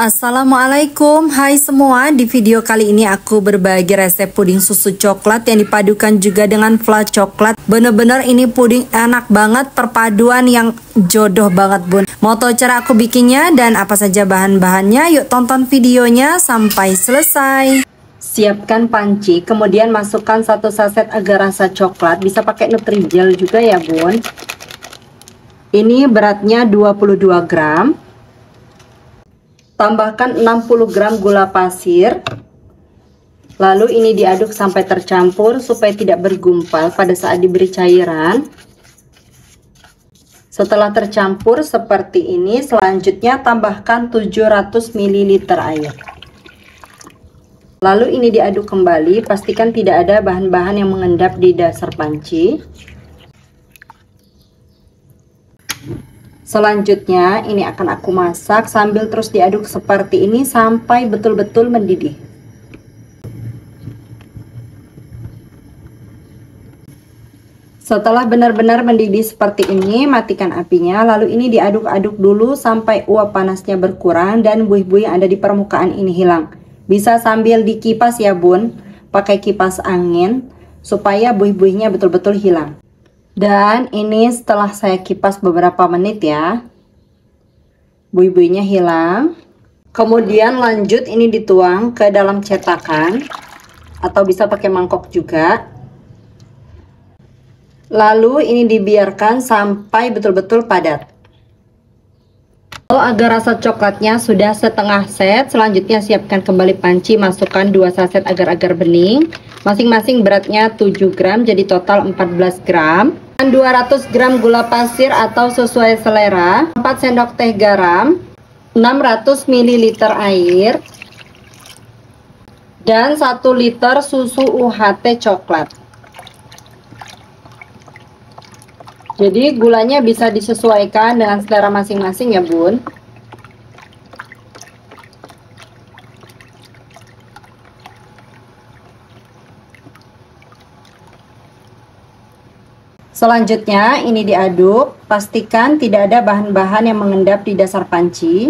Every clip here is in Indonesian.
Assalamualaikum, hai semua. Di video kali ini aku berbagi resep puding susu coklat yang dipadukan juga dengan flat coklat. Bener-bener ini puding enak banget, perpaduan yang jodoh banget bun. Mau tahu cara aku bikinnya dan apa saja bahan-bahannya? Yuk tonton videonya sampai selesai. Siapkan panci, kemudian masukkan 1 saset agar rasa coklat. Bisa pakai Nutrijel juga ya bun. Ini beratnya 22 gram. Tambahkan 60 gram gula pasir. Lalu ini diaduk sampai tercampur supaya tidak bergumpal pada saat diberi cairan. Setelah tercampur seperti ini, selanjutnya tambahkan 700 ml air. Lalu ini diaduk kembali, pastikan tidak ada bahan-bahan yang mengendap di dasar panci. Selanjutnya ini akan aku masak sambil terus diaduk seperti ini sampai betul-betul mendidih. Setelah benar-benar mendidih seperti ini, matikan apinya. Lalu ini diaduk-aduk dulu sampai uap panasnya berkurang dan buih-buih yang ada di permukaan ini hilang. Bisa sambil dikipas ya bun, pakai kipas angin supaya buih-buihnya betul-betul hilang. Dan ini setelah saya kipas beberapa menit ya, buih-buihnya hilang. Kemudian lanjut ini dituang ke dalam cetakan atau bisa pakai mangkok juga. Lalu ini dibiarkan sampai betul-betul padat. Kalau agar rasa coklatnya sudah setengah set, selanjutnya siapkan kembali panci, masukkan 2 saset agar-agar bening. Masing-masing beratnya 7 gram, jadi total 14 gram. Dan 200 gram gula pasir atau sesuai selera, 4 sendok teh garam, 600 ml air, dan 1 liter susu UHT coklat. Jadi gulanya bisa disesuaikan dengan selera masing-masing ya bun. Selanjutnya ini diaduk, pastikan tidak ada bahan-bahan yang mengendap di dasar panci.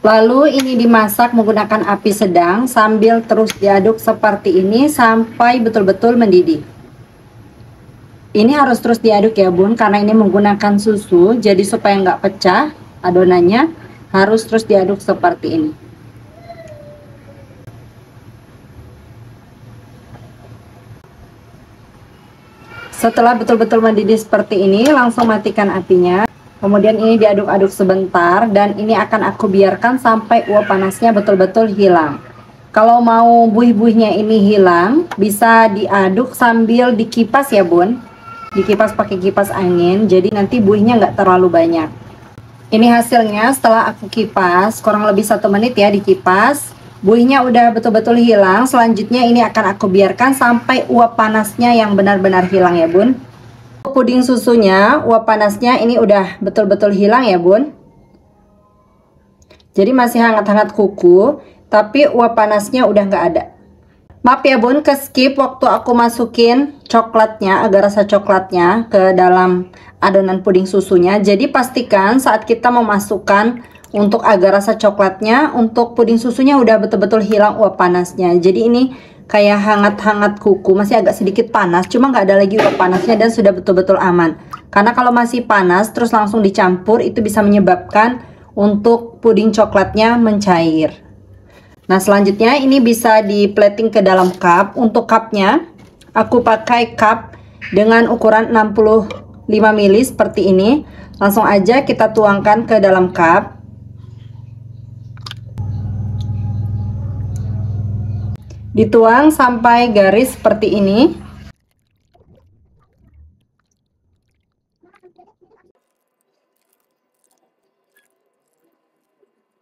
Lalu ini dimasak menggunakan api sedang sambil terus diaduk seperti ini sampai betul-betul mendidih. Ini harus terus diaduk ya bun, karena ini menggunakan susu, jadi supaya nggak pecah adonannya harus terus diaduk seperti ini. Setelah betul-betul mendidih seperti ini, langsung matikan apinya. Kemudian ini diaduk-aduk sebentar dan ini akan aku biarkan sampai uap panasnya betul-betul hilang. Kalau mau buih-buihnya ini hilang, bisa diaduk sambil dikipas ya bun. Dikipas pakai kipas angin, jadi nanti buihnya nggak terlalu banyak. Ini hasilnya setelah aku kipas, kurang lebih 1 menit ya dikipas. Buihnya udah betul-betul hilang. Selanjutnya ini akan aku biarkan sampai uap panasnya yang benar-benar hilang ya bun. Puding susunya, uap panasnya ini udah betul-betul hilang ya bun. Jadi masih hangat-hangat kuku, tapi uap panasnya udah nggak ada. Maaf ya bun, ke skip waktu aku masukin coklatnya, agar rasa coklatnya ke dalam adonan puding susunya. Jadi pastikan saat kita memasukkan untuk agar rasa coklatnya, untuk puding susunya udah betul-betul hilang uap panasnya. Jadi ini kayak hangat-hangat kuku, masih agak sedikit panas, cuma nggak ada lagi uap panasnya dan sudah betul-betul aman. Karena kalau masih panas terus langsung dicampur, itu bisa menyebabkan untuk puding coklatnya mencair. Nah selanjutnya ini bisa di plating ke dalam cup. Untuk cupnya aku pakai cup dengan ukuran 65 ml seperti ini. Langsung aja kita tuangkan ke dalam cup. Dituang sampai garis seperti ini.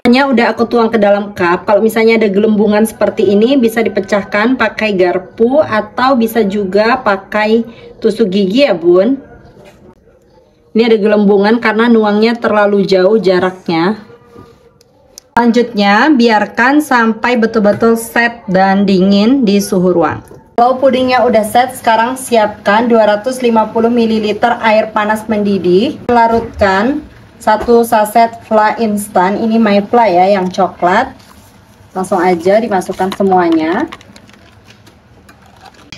Udah aku tuang ke dalam cup. Kalau misalnya ada gelembungan seperti ini, bisa dipecahkan pakai garpu atau bisa juga pakai tusuk gigi ya bun. Ini ada gelembungan karena nuangnya terlalu jauh jaraknya. Selanjutnya biarkan sampai betul-betul set dan dingin di suhu ruang. Kalau pudingnya udah set, sekarang siapkan 250 ml air panas mendidih. Larutkan 1 saset fla instan, ini My Fla ya yang coklat. Langsung aja dimasukkan semuanya.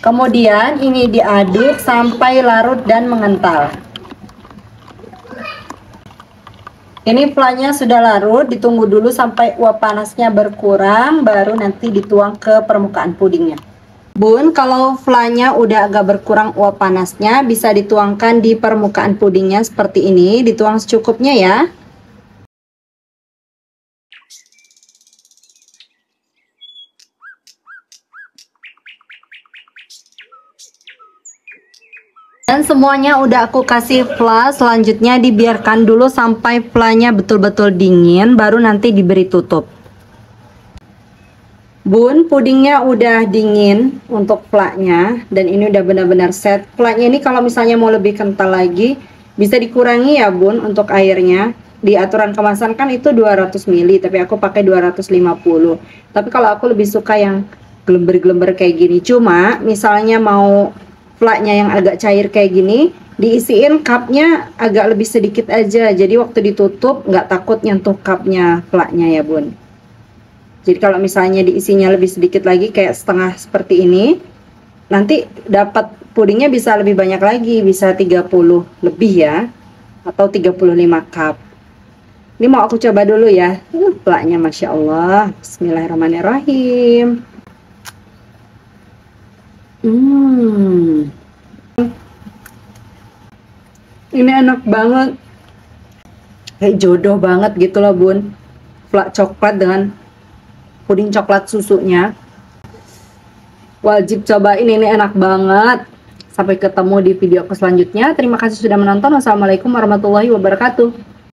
Kemudian ini diaduk sampai larut dan mengental. Ini flanya sudah larut, ditunggu dulu sampai uap panasnya berkurang, baru nanti dituang ke permukaan pudingnya. Bun, kalau flanya udah agak berkurang uap panasnya, bisa dituangkan di permukaan pudingnya seperti ini, dituang secukupnya ya. Dan semuanya udah aku kasih fla, selanjutnya dibiarkan dulu sampai flanya betul-betul dingin, baru nanti diberi tutup. Bun, pudingnya udah dingin untuk flanya, dan ini udah benar-benar set. Flanya ini kalau misalnya mau lebih kental lagi, bisa dikurangi ya bun untuk airnya. Di aturan kemasan kan itu 200 ml, tapi aku pakai 250. Tapi kalau aku lebih suka yang gelember-gelember kayak gini. Cuma misalnya mau flanya yang agak cair kayak gini, diisiin cupnya agak lebih sedikit aja. Jadi waktu ditutup nggak takut nyentuh cupnya flanya ya bun. Jadi kalau misalnya diisinya lebih sedikit lagi kayak setengah seperti ini, nanti dapat pudingnya bisa lebih banyak lagi, bisa 30 lebih ya, atau 35 cup. Ini mau aku coba dulu ya. Flanya Masya Allah. Bismillahirrahmanirrahim. Ini enak banget. Kayak jodoh banget gitu loh bun. Flak coklat dengan puding coklat susunya. Wajib cobain, ini enak banget. Sampai ketemu di video selanjutnya. Terima kasih sudah menonton. Wassalamualaikum warahmatullahi wabarakatuh.